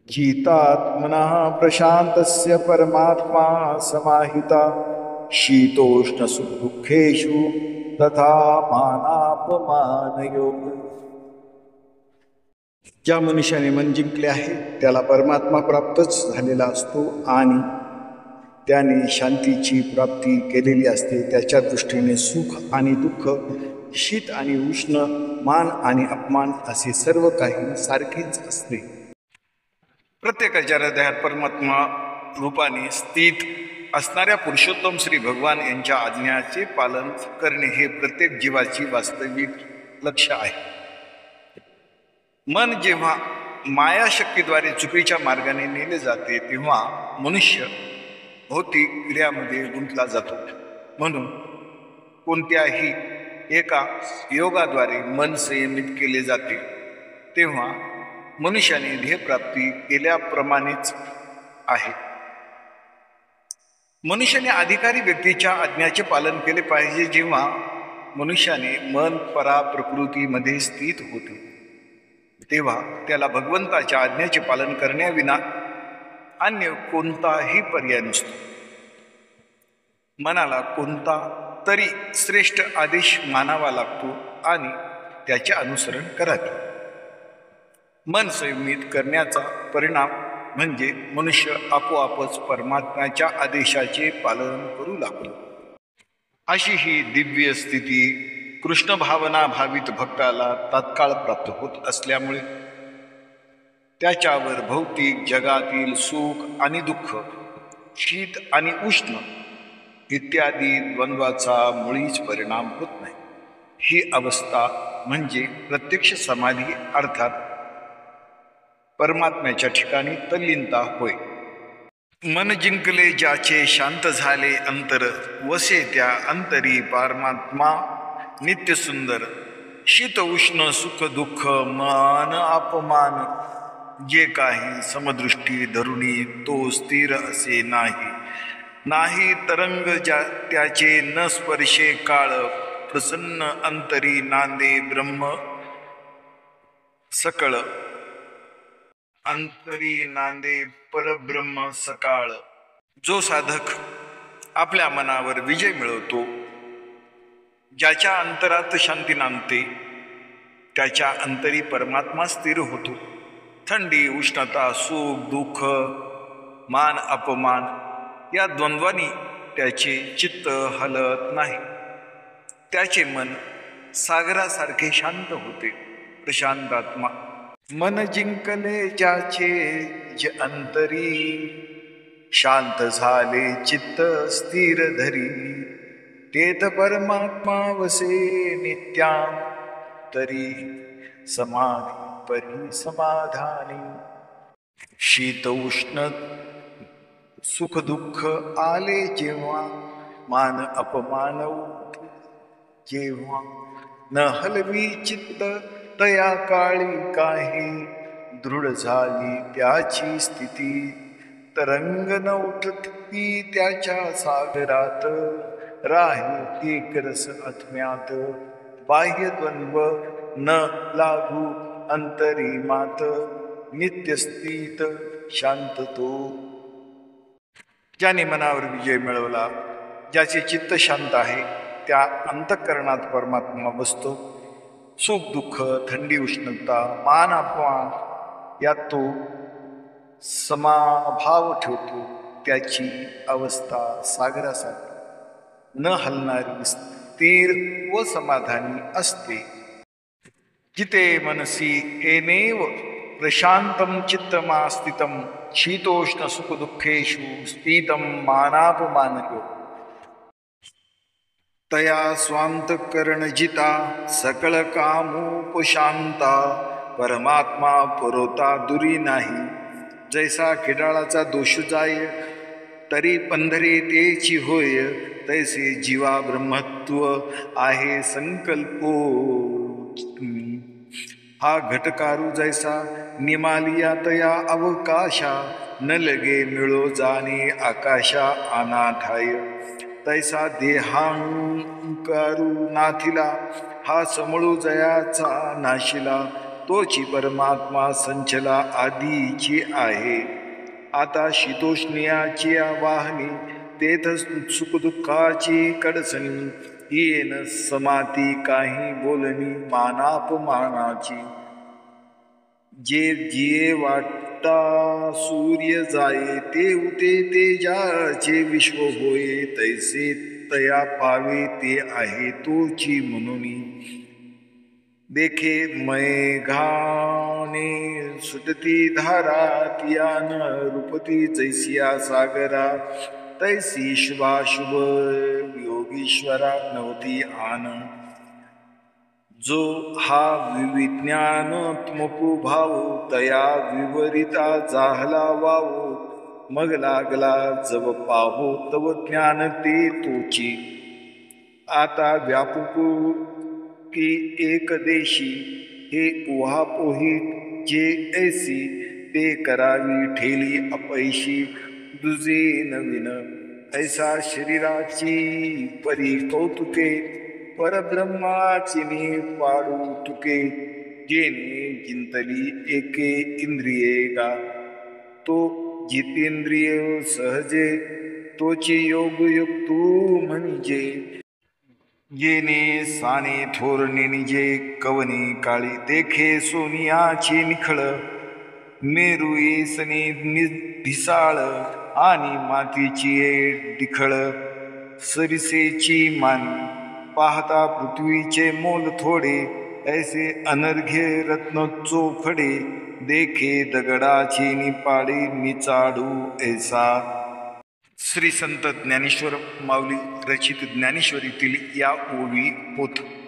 चित्तात्मनः प्रशान्तस्य परमात्मा समाहिता शीतोष्णसुखदुःखेषु तथा मानापमानयोः। ज्या मनुष्याने मन जिंकले आहे त्याला परमात्मा प्राप्तच झालेला असतो आणि त्याने शांतीची प्राप्ती केलेली असते। त्याच्या दृष्टीने सुख आणि दुःख, शीत आणि उष्ण, मान आणि अपमान असे सर्व काही सारखेच असते। प्रत्येकाच्या हृदयात परमात्मा रूपाने स्थित असणाऱ्या पुरुषोत्तम श्री भगवान यांच्या आज्ञाचे पालन करणे हे प्रत्येक जीवाची वास्तविक लक्ष्य आहे। मन जेव्हा माया शक्तीद्वारे चुकीच्या मार्गाने नेले जाते तेव्हा मनुष्य भौतिक क्रियामध्ये गुंतला जातो। म्हणून कोणत्याही एका योगाद्वारे मन संयमित केले जाते तेव्हा मनुष्याने ध्येयप्राप्ती केल्याप्रमाणेच आहे। मनुष्याने अधिकारी व्यक्तीच्या आज्ञाचे पालन केले पाहिजे। जेव्हा मनुष्याने मन परा प्रकृतीमध्ये स्थित होते तेव्हा त्याला भगवंताच्या आज्ञाचे पालन करण्याविना अन्य कोणताही पर्याय नसतो। मनाला कोणता तरी श्रेष्ठ आदेश मानावा लागतो आणि त्याचे अनुसरण करावे। मन संयमित करण्याचा परिणाम म्हणजे मनुष्य आपोआपच परमात्म्याच्या आदेशाचे पालन करू लागतो। अशी ही दिव्य स्थिती कृष्ण भावना भावित भक्ताला तात्काळ प्राप्त होत असल्यामुळे त्याच्यावर भौतिक जगातील सुख आणि दुःख, शीत आणि उष्ण इत्यादी द्वंद्वाचा मुळीच परिणाम होत नाही। ही अवस्था म्हणजे प्रत्यक्ष समाधी अर्थात परमात्म्याच्या ठिकाणी तल्लीनता होय। मन जिंकले ज्याचे शांत झाले अंतर, वसे त्या अंतरी परमात्मा नित्य सुंदर। शीत उष्ण सुख दुःख मान अपमान जे काही समदृष्टी धरुणी तो स्थिर असे नाही। नाही तरंग त्याचे न स्पर्शे काळ, प्रसन्न अंतरी नांदे ब्रह्म सकळ। अंतरी नांदे परब्रह्म सकाळ। जो साधक आपल्या मनावर विजय मिळवतो, ज्याच्या अंतरात शांती नांदते, त्याच्या अंतरी परमात्मा स्थिर होतो। थंडी उष्णता सुख दुःख मान अपमान या द्वंद्वानी त्याचे चित्त हलत नाही। त्याचे मन सागरासारखे शांत होते। प्रशांतात्मा मन जिंकले ज्याचे जे अंतरी, शांत झाले चित्त स्थिर धरी। तेथ परमात्मा वसे नित्यांतरी, समाधी परी समाधानी। शीत उष्ण सुख दुःख आले जेव्हा, मान अपमान उठे जेव्हा। न हलवी चित्त तया काळी काही, दृढ झाली त्याची स्थिती। तरंग न उठती त्याच्या सागरात, राही एक रस आत्म्यात। बाह्य द्वंद्व न लागू अंतरी मात, नित्य स्थित शांत तो। ज्याने मनावर विजय मिळवला, ज्याचे चित्त शांत आहे, त्या अंतःकरणात परमात्मा बसतो। सुख दुःख थंडी उष्णता मान अपमान यात तो समाभाव ठेवतो। त्याची अवस्था सागरासारखी न हलणारी स्थिर व समाधानी असते। जिते मनसी एनेव प्रशांतम चित्तमास्थितम, शीतोष्ण सुख दुःखेषु स्थितम मानापमानयोः। तया स्वांतकरण जिता सकळ कामोपशांता, परमात्मा पुरवता दुरी नाही। जैसा किडाळाचा दोष जाय, तरी पंधरे तेची होय। तैसे जीवा ब्रह्मत्व आहे संकल्पो। हा घटकारू जैसा निमालिया तया अवकाशा, न लगे मिळो जाणे आकाशा अनाठाय। तैसा देहांकारू नाथिला, हा समळू जयाचा नाशिला। तो तोची परमात्मा संचला आधीची आहे. आता शीतोष्णयाची वाहनी तेथ सुखदुःखाची कडसणी येन समाती काही बोलणी मानापमानाची. जे जिये वाटा सूर्य जाये ते उते तेजाचे विश्व होये तैसे तया पावे ते आहे तोची म्हणूनी. देखे मेघाने सुटती धारा तियान रूपती जैसिया सागरा तैसी शुभाशुभ योगीश्वरा नवती आन. जो हा विज्ञानात्मको भाव तया विवरिता जाहला वाव मग लागला जब पाहो तव ज्ञान ते तोची. आता व्यापक की एक देशी हे उहापोही जे ऐसी ते करावी ठेली अपैशी दुजे नवीन. ऐसा शरीराची परी कौतुके परब्रह्माची पाडू तुके. जेने जिंतली एके इंद्रिये गा तो जितेंद्रिय सहजे तोची योगयुक्तू म्हणजे. येने साने थोर निजे कवने काळी देखे सोनियाची निखळ मेरू येसने ढिसाळ आणि मातीची डिखळ सरिसेची मानी. पाहता पृथ्वीचे मोल थोडे ऐसे अनर्घ्य रत्न चोखडे देखे दगडाची निपाडी निचाडू ऐसा. श्री संत ज्ञानेश्वर माऊली रचित ज्ञानेश्वरीतील या ओवी होत.